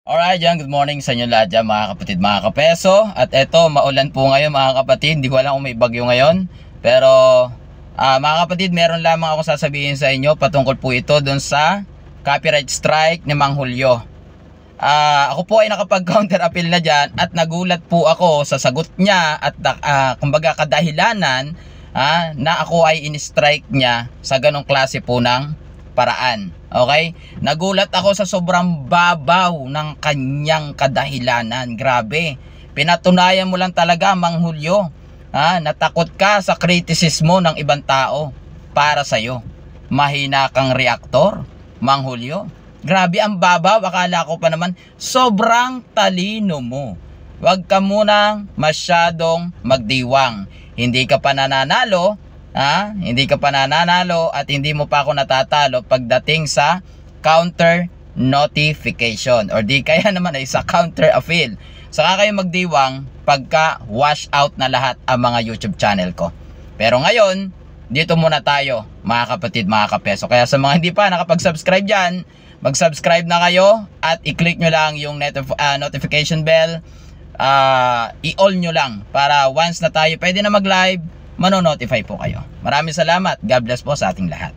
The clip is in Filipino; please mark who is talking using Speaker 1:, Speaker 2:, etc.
Speaker 1: Alright, yan. Good morning sa inyo lahat dyan, mga kapatid, mga kapeso. At eto, maulan po ngayon, mga kapatid. Hindi ko alam kung may bagyo ngayon. Pero, mga kapatid, meron lamang ako sasabihin sa inyo. Patungkol po ito dun sa copyright strike ni Mang Julio. Ako po ay nakapag-counter appeal na dyan. At nagulat po ako sa sagot niya. At kumbaga kadahilanan na ako ay in-strike niya sa ganong klase po ng paraan. Okay? Nagulat ako sa sobrang babaw ng kanyang kadahilanan. Grabe. Pinatunayan mo lang talaga, Mang Julio, natakot ka sa kritisismo ng ibang tao para sa'yo. Mahina kang reaktor, Mang Julio. Grabe ang babaw. Akala ko pa naman sobrang talino mo. Huwag ka munang masyadong magdiwang. Hindi ka pa nananalo. Hindi ka pa nananalo at hindi mo pa ako natatalo pagdating sa counter notification or di kaya naman ay sa counter appeal. Saka kayo magdiwang pagka wash out na lahat ang mga YouTube channel ko. Pero ngayon, dito muna tayo, mga kapatid, mga kapeso. Kaya sa mga hindi pa nakapag-subscribe dyan, mag-subscribe na kayo at i-click nyo lang yung notification bell. I-all nyo lang para once na tayo pwede na mag-live, mano-notify po kayo. Maraming salamat. God bless po sa ating lahat.